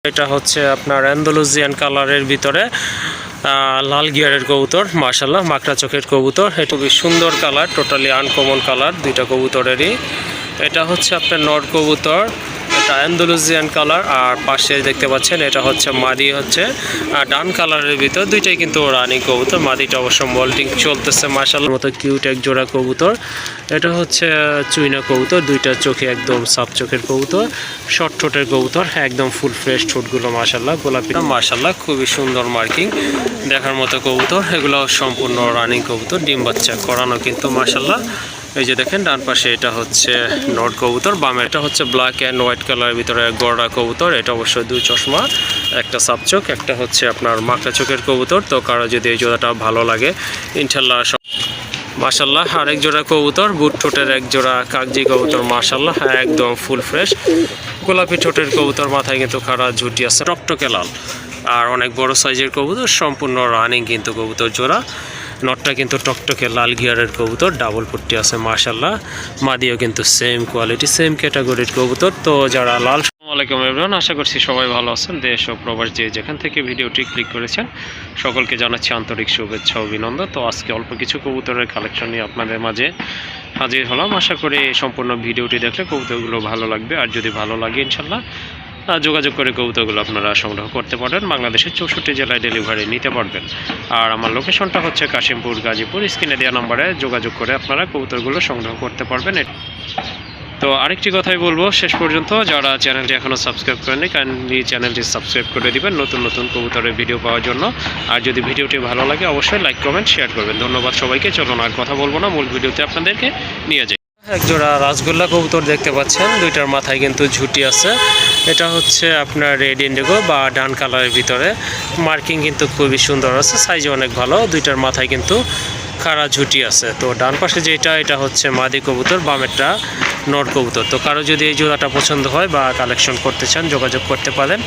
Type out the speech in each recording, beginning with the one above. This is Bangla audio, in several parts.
এটা হচ্ছে আপনার অ্যান্ডালুজিয়ান কালারের ভিতরে লাল গিয়ারের কবুতর। মাশাআল্লাহ মাকড়া চোখের কবুতর। এটা খুবই সুন্দর কালার, টোটালি আনকমন কালার দুইটা কবুতরেরই। এটা হচ্ছে আপনার নর কবুতর, এটা অ্যান্ডালুজিয়ান কালার। আর পাশে দেখতে পাচ্ছেন এটা হচ্ছে মাদি, হচ্ছে ডান কালারের ভিতর। দুইটাই কিন্তু রানিং কবুতর। মাদিটা অবশ্য মল্টিং চলতেছে। মাশাআল্লাহ মতো কিউট এক জোড়া কবুতর। এটা হচ্ছে চুইনা কবুতর, দুইটা চোখে একদম সাপ চোখের কবুতর, শর্ট ঠোঁটের কবুতর, একদম ফুল ফ্রেশ ঠোঁটগুলো মাশাআল্লাহ গোলাপি। মাশাআল্লাহ খুবই সুন্দর মার্কিং, দেখার মতো কবুতর। এগুলো সম্পূর্ণ রানিং কবুতর, ডিম বাচ্চা করানো কিন্তু মাশাআল্লাহ। এই যে দেখেন ডান পাশে এটা হচ্ছে নট কবুতর, বামে এটা হচ্ছে ব্ল্যাক অ্যান্ড হোয়াইট কালারের ভিতরে গড়া কবুতর। এটা অবশ্যই দুই চশমা, একটা সাপচোখ, একটা হচ্ছে আপনার মাকড়া চোখের কবুতর। তো কারো যদি এই জোড়াটা ভালো লাগে ইনশাল্লাহ। মাশাআল্লাহ আরেক জোড়া কবুতর, বুট ঠোঁটের এক জোড়া কাগজি কবুতর মাশাআল্লাহ, একদম ফুল ফ্রেশ গোলাপি ঠোঁটের কবুতর। মাথায় কিন্তু খাড়া ঝুটি আছে, টকটকে লাল আর অনেক বড় সাইজের কবুতর, সম্পূর্ণ রানিং কিন্তু কবুতর জোড়া। নটটা কিন্তু টকটকে লাল গিয়ারের কবুতর, ডাবল পট্টি আছে মাশাআল্লাহ। মাদিও কিন্তু সেম কোয়ালিটি, সেম ক্যাটাগরির কবুতর। তো যারা লাল, আসসালামু আলাইকুম এভরিওয়ান, আশা করছি সবাই ভালো আছেন। দেশ ও প্রবাস যে যেখান থেকে ভিডিওটি ক্লিক করেছেন সকলকে জানাচ্ছি আন্তরিক শুভেচ্ছা ও অভিনন্দন। তো আজকে অল্প কিছু কবুতরের কালেকশন নিয়ে আপনাদের মাঝে হাজির হলাম। আশা করি সম্পূর্ণ ভিডিওটি দেখলে কবুতরগুলো ভালো লাগবে। আর যদি ভালো লাগে ইনশাল্লাহ যোগাযোগ করে কবুতরগুলো আপনারা সংগ্রহ করতে পারেন। বাংলাদেশের 64 জেলায় ডেলিভারি নিতে পারবেন। আর আমার লোকেশনটা হচ্ছে কাশিমপুর, গাজীপুর। স্ক্রিনে দেওয়া নম্বরে যোগাযোগ করে আপনারা কবুতরগুলো সংগ্রহ করতে পারবেন। তো আরেকটি কথাই বলবো, শেষ পর্যন্ত যারা চ্যানেলটি এখনও সাবস্ক্রাইব করেননি কাইন্ডলি চ্যানেলটি সাবস্ক্রাইব করে দিবেন নতুন নতুন কবুতরের ভিডিও পাওয়ার জন্য। আর যদি ভিডিওটি ভালো লাগে অবশ্যই লাইক কমেন্ট শেয়ার করবেন। ধন্যবাদ সবাইকে। চলুন আর কথা বলবো না, মূল ভিডিওতে আপনাদেরকে নিয়ে যাই। একজোড়া রাসগোল্লা কবুতর দেখতে পাচ্ছেন, দুইটার মাথায় কিন্তু ঝুটি আছে। এটা হচ্ছে আপনার রেড ইন্ডিগো বা ডান কালারের ভিতরে, মার্কিং কিন্তু খুবই সুন্দর আছে, সাইজে অনেক ভালো। দুইটার মাথায় কিন্তু খাড়া ঝুটি আছে। তো ডান পাশে যেটা এটা হচ্ছে মাদি কবুতর, বামেরটা নর কবুতর। তো কারো যদি এই জোড়াটা পছন্দ হয় বা কালেকশন করতে চান যোগাযোগ করতে পারেন।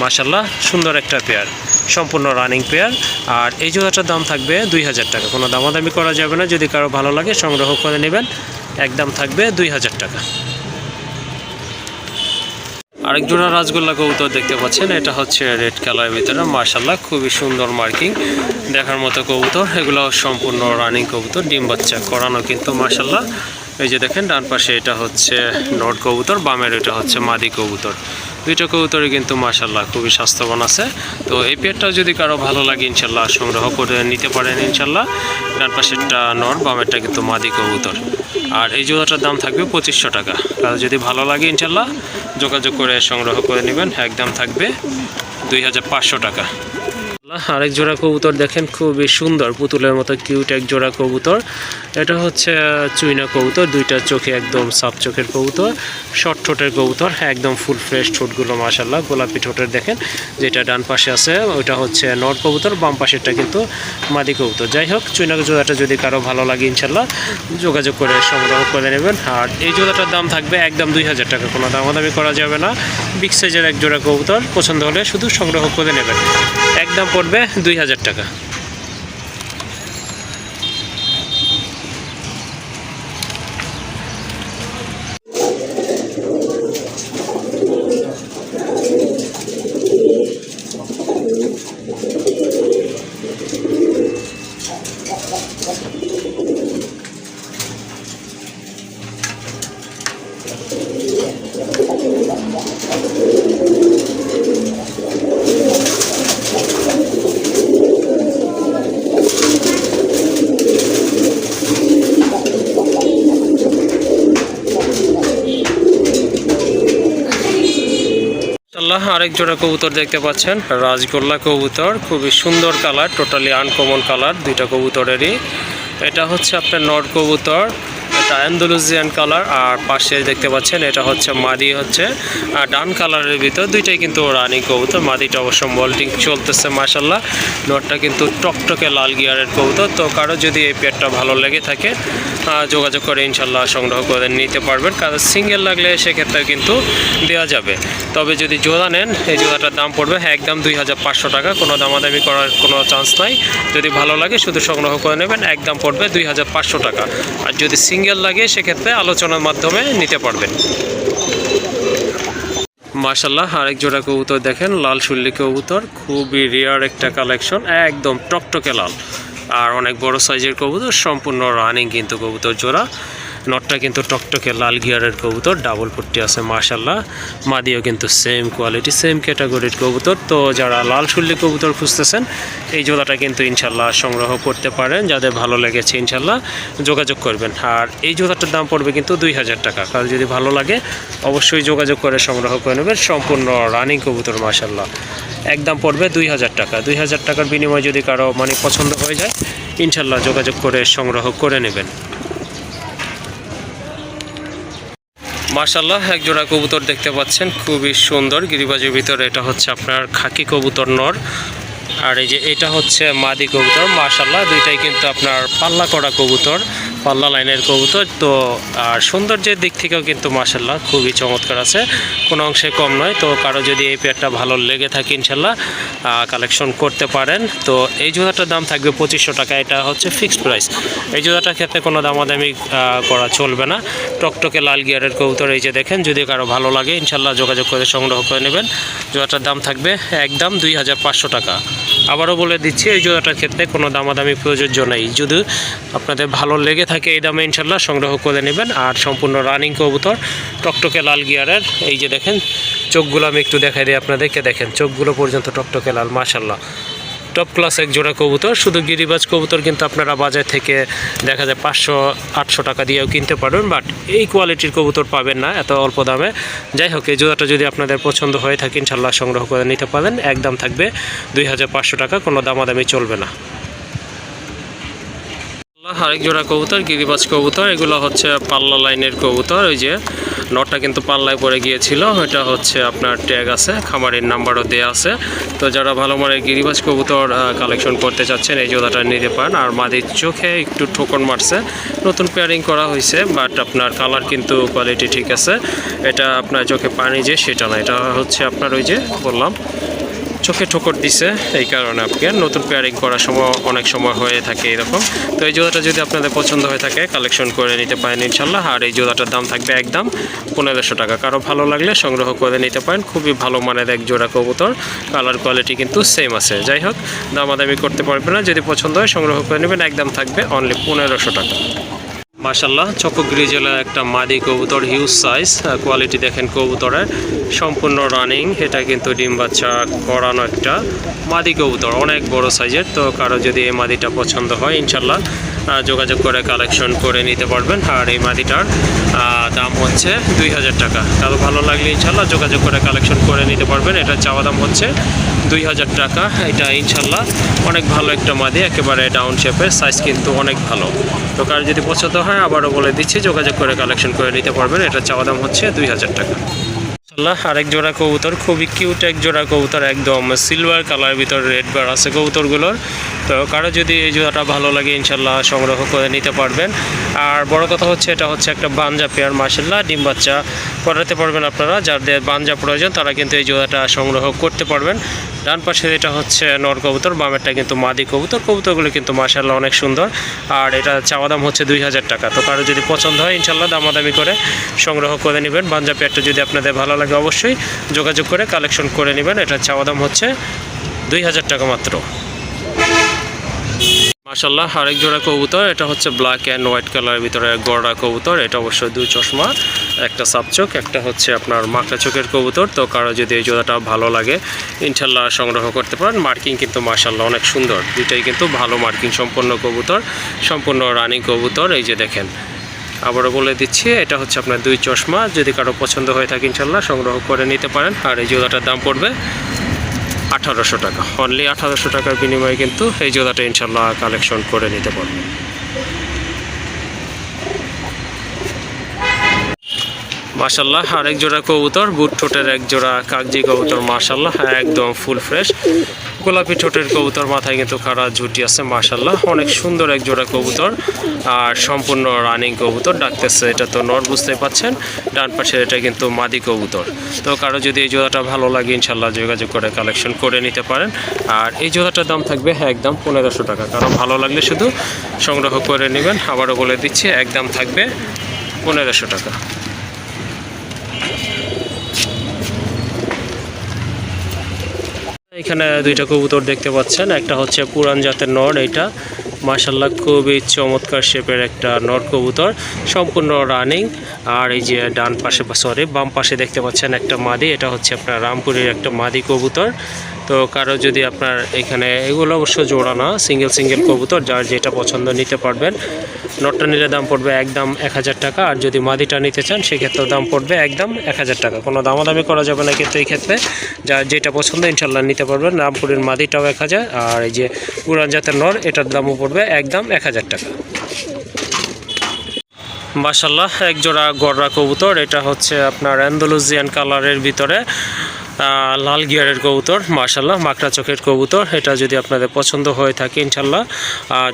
মাশাআল্লাহ সুন্দর একটা পেয়ার, সম্পূর্ণ রানিং পেয়ার। আর এই জোড়াটার দাম থাকবে 2000 টাকা, কোনো দামাদামি করা যাবে না। যদি কারো ভালো লাগে সংগ্রহ করে নেবেন, একদম থাকবে 2000 টাকা। আরেক জোড়া রাসগোল্লা কবুতর দেখতে পাচ্ছেন, এটা হচ্ছে রেড কালারের ভিতরে মাশাআল্লাহ খুবই সুন্দর মার্কিং, দেখার মতো কবুতর। এগুলো সম্পূর্ণ রানিং কবুতর, ডিম বাচ্চা করানো কিন্তু মাশাআল্লাহ। এই যে দেখেন ডান পাশে এটা হচ্ছে নট কবুতর, বামের এটা হচ্ছে মাদি কবুতর। দুইটা কবুতরই কিন্তু মাশাআল্লাহ খুবই স্বাস্থ্যবান আছে। তো এই পেয়ারটাও যদি কারো ভালো লাগে ইনশাল্লাহ সংগ্রহ করে নিতে পারেন ইনশাল্লাহ। ডান পাশেরটা নর, বামেরটা কিন্তু মাদি কবুতর। আর এই জোড়াটার দাম থাকবে 2500 টাকা। কারো যদি ভালো লাগে ইনশাল্লাহ যোগাযোগ করে সংগ্রহ করে নেবেন, একদম থাকবে 2500 টাকা। আরেক জোড়া কবুতর দেখেন, খুবই সুন্দর পুতুলের মতো কিউট এক জোড়া কবুতর। এটা হচ্ছে চুইনা কবুতর, দুইটা চোখে একদম সাপ চোখের কবুতর, শর্ট ঠোঁটের কবুতর, একদম ফুল ফ্রেশ ঠোঁটগুলো মাশাআল্লাহ গোলাপি ঠোঁটের। দেখেন যেটা ডান পাশে আছে ওইটা হচ্ছে নর কবুতর, বাম পাশেরটা কিন্তু মাদি কবুতর। যাই হোক, চুইনা জোড়াটা যদি কারো ভালো লাগে ইনশাল্লাহ যোগাযোগ করে সংগ্রহ করে নেবেন। আর এই জোড়াটার দাম থাকবে একদম 2000 টাকা, কোনো দামাদামি করা যাবে না। বিগ সাইজের এক জোড়া কবুতর, পছন্দ হলে শুধু সংগ্রহ করে নেবেন, একদম পড়বে 2000 টাকা। আরেক জোড়া কবুতর দেখতে পাচ্ছেন, রাসগোল্লা কবুতর, খুবই সুন্দর কালার, টোটালি আনকমন কালার দুইটা কবুতরেরই। এটা হচ্ছে আপনার নর কবুতর, এটা অ্যান্ডালুজিয়ান কালার। আর পাশে দেখতে পাচ্ছেন এটা হচ্ছে মাদি, হচ্ছে ডান কালারের ভিতর। দুইটাই কিন্তু রানিং কবুতর। মাদিটা অবশ্য মল্টিং চলতেছে মাশাআল্লাহ। নটটা কিন্তু টকটকে লাল গিয়ারের কবুতর। তো কারো যদি এই পেয়ারটা ভালো লেগে থাকে যোগাযোগ করে ইনশাল্লাহ সংগ্রহ করে নিতে পারবেন। কারণ সিঙ্গেল লাগলে সেক্ষেত্রে কিন্তু দেওয়া যাবে। তবে যদি জোড়া নেন এই জোড়াটার দাম পড়বে একদম 2500 টাকা, কোনো দামাদামি করার কোনো চান্স নাই। যদি ভালো লাগে শুধু সংগ্রহ করে নেবেন, একদম পড়বে 2500 টাকা। আর যদি সিঙ্গেল লাগে সেক্ষেত্রে আলোচনার মাধ্যমে নিতে পারবেন। মাশাল্লাহ আরেক জোড়া কবুতর দেখেন, লাল শুল্লি কবুতর, খুবই রেয়ার একটা কালেকশন, একদম টকটকে লাল আর অনেক বড় সাইজের কবুতর, সম্পূর্ণ রানিং কিন্তু কবুতর জোড়া। নটটা কিন্তু টকটকে লাল গিয়ারের কবুতর, ডাবল পট্টি আছে মাশাল্লাহ। মাদিও কিন্তু সেম কোয়ালিটি সেম ক্যাটাগরির কবুতর। তো যারা লাল শুল্লি কবুতর খুঁজতেছেন এই জোড়াটা কিন্তু ইনশাল্লাহ সংগ্রহ করতে পারেন, যাদের ভালো লেগেছে ইনশাল্লাহ যোগাযোগ করবেন। আর এই জোড়াটার দাম পড়বে কিন্তু 2000 টাকা। কারণ যদি ভালো লাগে অবশ্যই যোগাযোগ করে সংগ্রহ করে নেবেন, সম্পূর্ণ রানিং কবুতর মাশাল্লাহ। একদম পড়বে 2000 টাকা। 2000 টাকার বিনিময়ে যদি কারো মানে পছন্দ হয়ে যায় ইনশাল্লাহ যোগাযোগ করে সংগ্রহ করে নেবেন। মাশাল্লাহ এক জোড়া কবুতর দেখতে পাচ্ছেন, খুবই সুন্দর গিরিবাজের ভিতরে। এটা হচ্ছে আপনার খাকি কবুতর নর, আর এই যে এটা হচ্ছে মাদি কবুতর মাশাল্লাহ। দুইটাই কিন্তু আপনার পাল্লা করা কবুতর, পাল্লা লাইনের কবুতর। তো আর সৌন্দর্যের দিক থেকেও কিন্তু মাশাল্লাহ খুবই চমৎকার আছে, কোনো অংশে কম নয়। তো কারো যদি এই পেয়ারটা ভালো লেগে থাকে ইনশাল্লাহ কালেকশন করতে পারেন। তো এই জোড়াটার দাম থাকবে 2500 টাকা, এটা হচ্ছে ফিক্সড প্রাইস। এই জোড়াটার ক্ষেত্রে কোনো দামাদামি করা চলবে না। টকটকে লাল গিয়ারের কবুতর, এই যে দেখেন, যদি কারো ভালো লাগে ইনশাল্লাহ যোগাযোগ করে সংগ্রহ করে নেবেন। জোড়াটার দাম থাকবে একদম 2500 টাকা। আবারও বলে দিচ্ছি এই জোড়াটার ক্ষেত্রে কোনো দামাদামি প্রযোজ্য নেই, যদি আপনাদের ভালো লেগে থাকে এই দামে ইনশাল্লাহ সংগ্রহ করে নেবেন। আর সম্পূর্ণ রানিং কবুতর, টকটকে লাল গিয়ারের। এই যে দেখেন চোখগুলো আমি একটু দেখাই দিই আপনাদেরকে, দেখেন চোখগুলো পর্যন্ত টকটকে লাল মাশাল্লাহ। টপ ক্লাস এক জোড়া কবুতর। শুধু গিরিবাজ কবুতর কিন্তু আপনারা বাজার থেকে দেখা যায় 500-800 টাকা দিয়েও কিনতে পারবেন, বাট এই কোয়ালিটির কবুতর পাবেন না এত অল্প দামে। যাই হোক, এই জোড়াটা যদি আপনাদের পছন্দ হয়ে থাকে ইনশাল্লাহ সংগ্রহ করে নিতে পারেন। একদম থাকবে 2500 টাকা, কোনো দামাদামি চলবে না। আরেক জোড়া কবুতর গিরিবাজ কবুতর, এগুলো হচ্ছে পাল্লা লাইনের কবুতর। ওই যে নটটা কিন্তু পাল্লায় পড়ে গিয়েছিল, এটা হচ্ছে আপনার ট্যাগ আছে, খামারের নাম্বারও দেওয়া আছে। তো যারা ভালো মানের গিরিবাজ কবুতর কালেকশন করতে চাচ্ছেন এই জোড়াটা নিতে পারেন। আর মাদির চোখে একটু ঠোকন মারছে, নতুন পেয়ারিং করা হয়েছে, বাট আপনার কালার কিন্তু কোয়ালিটি ঠিক আছে। এটা আপনার চোখে পানি যে সেটা না, এটা হচ্ছে আপনার ওই যে বললাম চোখে ঠোকর দিছে, এই কারণে আপনার নতুন পেয়ারিং করার সময় অনেক সময় হয়ে থাকে এরকম। তো এই জোড়াটা যদি আপনাদের পছন্দ হয়ে থাকে কালেকশন করে নিতে পারেন ইনশাল্লাহ। আর এই জোড়াটার দাম থাকবে একদম 1500 টাকা। কারো ভালো লাগলে সংগ্রহ করে নিতে পারেন, খুবই ভালো মানের এক জোড়া কবুতর, কালার কোয়ালিটি কিন্তু সেম আছে। যাই হোক, দামাদামি করতে পারবে না, যদি পছন্দ হয় সংগ্রহ করে নেবেন। একদম থাকবে অনলি 1500 টাকা। মাশাল্লাহ চকো গ্রিজেলা একটা মাদি কবুতর, হিউজ সাইজ, কোয়ালিটি দেখেন কবুতরের, সম্পূর্ণ রানিং। এটা কিন্তু ডিম বাচ্চা করানো একটা মাদি কবুতর, অনেক বড় সাইজের। তো কারো যদি এই মাদিটা পছন্দ হয় ইনশাল্লাহ যোগাযোগ করে কালেকশন করে নিতে পারবেন। আর এই মাদিটার দাম হচ্ছে 2000 টাকা। কারো ভালো লাগলে ইনশাল্লাহ যোগাযোগ করে কালেকশন করে নিতে পারবেন। এটা চাওয়া দাম হচ্ছে 2000 টাকা। এটা ইনশাল্লাহ অনেক ভালো একটা মাদি, একেবারে ডাউন শেপের, সাইজ কিন্তু অনেক ভালো। তো কার যদি পছন্দ হয় আবারও বলে দিচ্ছি যোগাযোগ করে কালেকশন করে নিতে পারবেন। এটা চাওয়া দাম হচ্ছে 2000 টাকা। আরেক জোড়া কবুতর, খুবই কিউট এক জোড়া কবুতর, একদম সিলভার কালার ভিতরে রেড বার আছে কবুতরগুলোর। তো কারো যদি এই জোড়াটা ভালো লাগে ইনশাল্লাহ সংগ্রহ করে নিতে পারবেন। আর বড় কথা হচ্ছে এটা হচ্ছে একটা বাঞ্জা পেয়ার মাশাল্লাহ, ডিম বাচ্চা করাতে পারবেন আপনারা। যাদের বাঞ্জা প্রয়োজন তারা কিন্তু এই জোড়াটা সংগ্রহ করতে পারবেন। ডান পাশে এটা হচ্ছে নর কবুতর, বামেরটা কিন্তু মাদি কবুতর। কবুতরগুলো কিন্তু মাশাল্লাহ অনেক সুন্দর। আর এটা চাওয়া দাম হচ্ছে 2000 টাকা। তো কারো যদি পছন্দ হয় ইনশাল্লাহ দামাদামি করে সংগ্রহ করে নেবেন। বাঞ্জা পেয়ারটা যদি আপনাদের ভালো লাগে অবশ্যই যোগাযোগ করে কালেকশন করে নেবেন। এটা চাওয়া দাম হচ্ছে 2000 টাকা মাত্র। মাশাল্লাহ আরেক জোড়া কবুতর, এটা হচ্ছে ব্ল্যাক অ্যান্ড হোয়াইট কালারের ভিতরে গড়া কবুতর। এটা অবশ্যই 2 চশমা, একটা সাপচোক, একটা হচ্ছে আপনার মাকড়া চোখের কবুতর। তো কারো যদি এই জোড়াটা ভালো লাগে ইনশাল্লাহ সংগ্রহ করতে পারেন। মার্কিং কিন্তু মাশাল্লাহ অনেক সুন্দর, দুইটাই কিন্তু ভালো মার্কিং সম্পন্ন কবুতর, সম্পূর্ণ রানিং কবুতর। এই যে দেখেন, আবারও বলে দিচ্ছি এটা হচ্ছে আপনার 2 চশমা। যদি কারো পছন্দ হয়ে থাকে ইনশাল্লাহ সংগ্রহ করে নিতে পারেন। আর এই জোড়াটার দাম পড়বে 1800 টাকা, অনলি 1800 টাকার বিনিময়ে কিন্তু এই জোড়াটা ইনশাল্লাহ কালেকশন করে নিতে পারবেন। মাশাল্লাহ আরেক জোড়া কবুতর, বুট ঠোঁটের এক জোড়া কাগজি কবুতর মাশাল্লাহ, একদম ফুল ফ্রেশ গোলাপি ঠোঁটের কবুতর, মাথায় কিন্তু খাড়া ঝুটি আছে মাশাল্লাহ, অনেক সুন্দর এক জোড়া কবুতর। আর সম্পূর্ণ রানিং কবুতর ডাকতেছে, এটা তো নর বুঝতে পাচ্ছেন। ডান পাশে এটা কিন্তু মাদি কবুতর। তো কারো যদি এই জোড়াটা ভালো লাগে ইনশাল্লাহ যোগাযোগ করে কালেকশন করে নিতে পারেন। আর এই জোড়াটার দাম থাকবে একদম 1500 টাকা। কারো ভালো লাগলে শুধু সংগ্রহ করে নেবেন। আবারও বলে দিচ্ছি একদম থাকবে 1500 টাকা। এখানে দুইটা কবুতর দেখতে পাচ্ছেন, একটা হচ্ছে পুরান জাতের নর, এটা মাশাআল্লাহ খুবই চমৎকার শেপের একটা নর কবুতর, সম্পূর্ণ রানিং। আর এই যে ডান পাশে বাম পাশে দেখতে পাচ্ছেন একটা মাদি, এটা হচ্ছে আপনার রামপুরের একটা মাদি কবুতর। তো কারো যদি আপনার এখানে এগুলো অবশ্য জোড়া না, সিঙ্গেল কবুতর, যার যেটা পছন্দ নিতে পারবেন। নটটা নিলে দাম পড়বে একদম 1000 টাকা, আর যদি মাদিটা নিতে চান সেক্ষেত্রেও দাম পড়বে একদম 1000 টাকা, কোনো দামাদামি করা যাবে না কিন্তু এই ক্ষেত্রে। যার যেটা পছন্দ ইনশাল্লাহ নিতে পারবেন। রামপুরের মাদিটাও 1000, আর এই যে পুরান জাতের নর এটার দামও পড়বে একদম 1000 টাকা। মাশাআল্লাহ এক জোড়া গররা কবুতর, এটা হচ্ছে আপনার অ্যান্ডালুজিয়ান কালারের ভিতরে লাল গিয়ারের কবুতর, মাশাআল্লাহ মাকড়া চোখের কবুতর। এটা যদি আপনাদের পছন্দ হয়ে থাকে ইনশাল্লাহ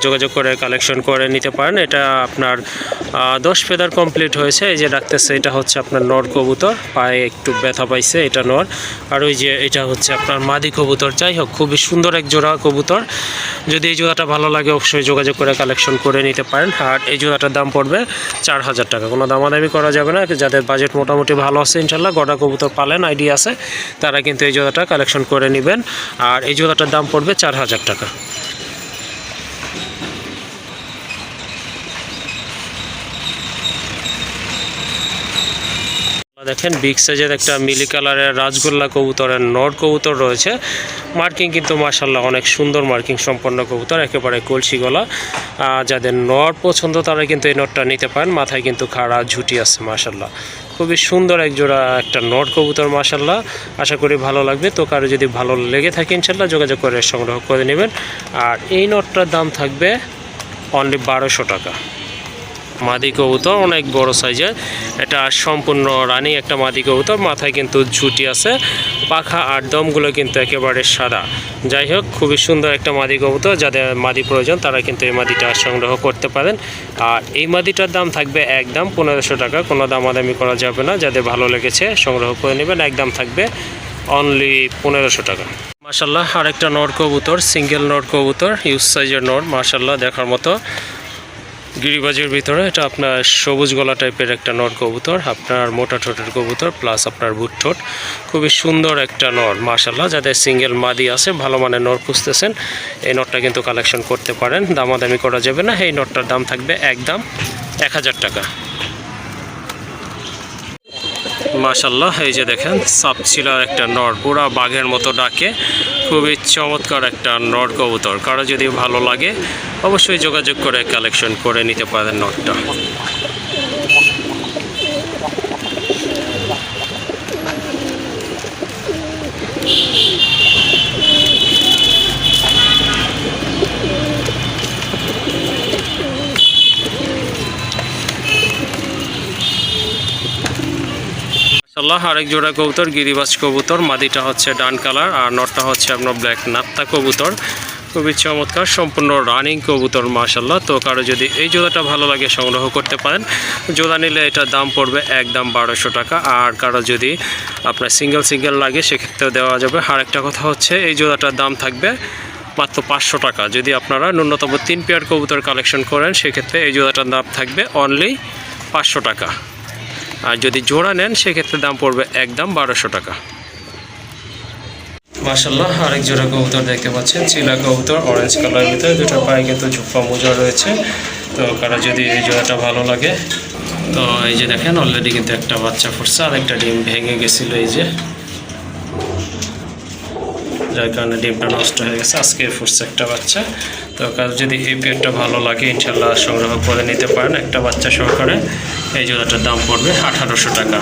যোগাযোগ করে কালেকশন করে নিতে পারেন। এটা আপনার 10 ফেদার কমপ্লিট হয়েছে, এই যে রাখতেছে এটা হচ্ছে আপনার নর কবুতর, পায়ে একটু ব্যথা পাইছে, এটা নর। আর ওই যে এটা হচ্ছে আপনার মাদি কবুতর। যাই হোক খুবই সুন্দর এক জোড়া কবুতর, যদি এই জোড়াটা ভালো লাগে অবশ্যই যোগাযোগ করে কালেকশন করে নিতে পারেন। আর এই জোড়াটার দাম পড়বে 4000 টাকা, কোনো দামাদামি করা যাবে না। যাদের বাজেট মোটামুটি ভালো আছে ইনশাল্লাহ, গড়া কবুতর পালেন আইডিয়া আছে, তারা কিন্তু এই জোড়াটা কালেকশন করে নেবেন। আর এই জোড়াটার দাম পড়বে 4000 টাকা। দেখেন বিগ সাইজের একটা মিলি কালারের রাজগোল্লা কবুতরের নর কবুতর রয়েছে। মার্কিং কিন্তু মাশাআল্লাহ অনেক সুন্দর মার্কিং সম্পন্ন কবুতর, একেবারে কলসি গলা। যাদের নর পছন্দ তারা কিন্তু এই নরটা নিতে পারেন। মাথায় কিন্তু খাড়া ঝুটি আছে মাশাআল্লাহ, খুবই সুন্দর এক জোড়া একটা নর কবুতর মাশাআল্লাহ। আশা করি ভালো লাগবে। তো কারো যদি ভালো লেগে থাকে ইনশাল্লাহ যোগাযোগ করে সংগ্রহ করে নেবেন। আর এই নরটার দাম থাকবে অনলি 1200 টাকা। মাদি কবুতর অনেক বড় সাইজের, এটা সম্পূর্ণ রানী একটা মাদি কবুতর, মাথায় কিন্তু ঝুটি আছে, পাখা আর দমগুলো কিন্তু একেবারে সাদা। যাই হোক খুবই সুন্দর একটা মাদি কবুতর, যাদের মাদি প্রয়োজন তারা কিন্তু এই মাদিটা সংগ্রহ করতে পারেন। আর এই মাদিটার দাম থাকবে একদম 1500 টাকা, কোনো দামাদামি করা যাবে না। যাদের ভালো লেগেছে সংগ্রহ করে নেবেন, একদম থাকবে অনলি 1500 টাকা। মাশাআল্লাহ আরেকটা নর কবুতর, সিঙ্গেল নর কবুতর, ইউজ সাইজের নর মাশাআল্লাহ দেখার মতো, গিরিবাজের ভিতরে। এটা আপনার সবুজ গলা টাইপের একটা নর কবুতর, আপনার মোটা ঠোঁটের কবুতর প্লাস আপনার বুট ঠোঁট, খুবই সুন্দর একটা নর মাশাআল্লাহ। যাদের সিঙ্গেল মাদি আছে, ভালো মানের নর খুঁজতেছেন, এই নরটা কিন্তু কালেকশন করতে পারেন, দামাদামি করা যাবে না। এই নরটার দাম থাকবে একদম 1000 টাকা। মাশাআল্লাহ এই যে দেখেন সাপচিলার একটা নর, পুরা বাঘের মতো ডাকে, খুবই চমৎকার একটা নর কবুতর। কারো যদি ভালো লাগে অবশ্যই যোগাযোগ করে কালেকশন করে নিতে পারেন নরটা। আরেক জোড়া কবুতর গিরিবাজ কবুতর, মাদিটা হচ্ছে ডান কালার আর নরটা হচ্ছে আপনার ব্ল্যাক নাপ্তা কবুতর, খুবই চমৎকার সম্পূর্ণ রানিং কবুতর মাশাআল্লাহ। তো কারো যদি এই জোড়াটা ভালো লাগে সংগ্রহ করতে পারেন, জোড়া নিলে এটার দাম পড়বে একদম 1200 টাকা। আর কারো যদি আপনার সিঙ্গেল লাগে সেক্ষেত্রেও দেওয়া যাবে। আর একটা কথা হচ্ছে এই জোড়াটার দাম থাকবে মাত্র 500 টাকা। যদি আপনারা ন্যূনতম 3 পেয়ার কবুতর কালেকশন করেন সেক্ষেত্রে এই জোড়াটার দাম থাকবে অনলি 500 টাকা। আর যদি জোড়া নেন সেক্ষেত্রে দাম পড়বে একদম 1200 টাকা। মাশাআল্লাহ আরেক জোড়া কবুতর দেখতে পাচ্ছেন, চিলা কবুতর অরেঞ্জ কালারের ভিতরে, দুটো পায়ে কিন্তু ঝুপা মোজা রয়েছে। তো কারো যদি এই জোড়াটা ভালো লাগে, তো এই যে দেখেন অলরেডি কিন্তু একটা বাচ্চা ফুটছে, আর একটা ডিম ভেঙে গেছিলো এই যে, যার কারণে ডিমটা নষ্ট হয়ে গেছে, আজকে ফুটছে একটা বাচ্চা। তো কারো যদি এই পেয়ারটা ভালো লাগে ইনশাল্লাহ সংগ্রহ করে নিতে পারেন একটা বাচ্চা সহকারে। এই জোড়াটার দাম পড়বে 1800 টাকা।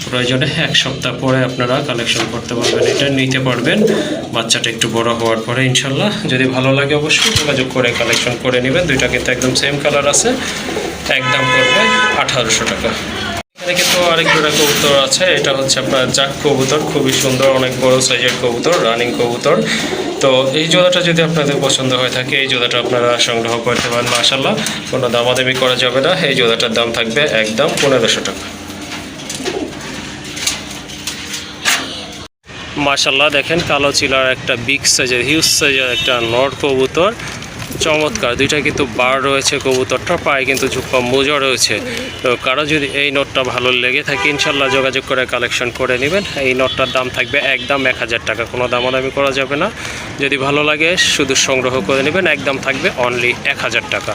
প্রয়োজনে 1 সপ্তাহ পরে আপনারা কালেকশন করতে পারবেন, এটা নিতে পারবেন বাচ্চাটা একটু বড় হওয়ার পরে ইনশাল্লাহ। যদি ভালো লাগে অবশ্যই যোগাযোগ করে কালেকশন করে নেবেন। দুইটা কিন্তু একদম সেম কালার আছে, একদম পড়বে 1800 টাকা। এখানে কিন্তু আরেক জোড়া কবুতর আছে, এটা হচ্ছে আপনার জাক কবুতর, খুবই সুন্দর অনেক বড় সাইজের কবুতর, রানিং কবুতর। তো এই জোড়াটা যদি আপনাদের পছন্দ হয়ে থাকে এই জোড়াটা আপনারা সংগ্রহ করতে পারেন মাশাআল্লাহ, কোনো দামাদামি করা যাবে না। এই জোড়াটার দাম থাকবে একদম 1500 টাকা। মাশাআল্লাহ দেখেন কালো চিলার একটা বিগ সাইজের হিউজ সাইজের একটা নর কবুতর, চমৎকার, দুইটা কিন্তু বার রয়েছে কবুতরটা, পায়ে কিন্তু ঝুপা মোজা রয়েছে। তো কারো যদি এই নটটা ভালো লেগে থাকে ইনশাল্লাহ যোগাযোগ করে কালেকশন করে নেবেন। এই নটটার দাম থাকবে একদম 1000 টাকা, কোনো দামাদামি করা যাবে না। যদি ভালো লাগে শুধু সংগ্রহ করে নেবেন, একদম থাকবে অনলি 1000 টাকা।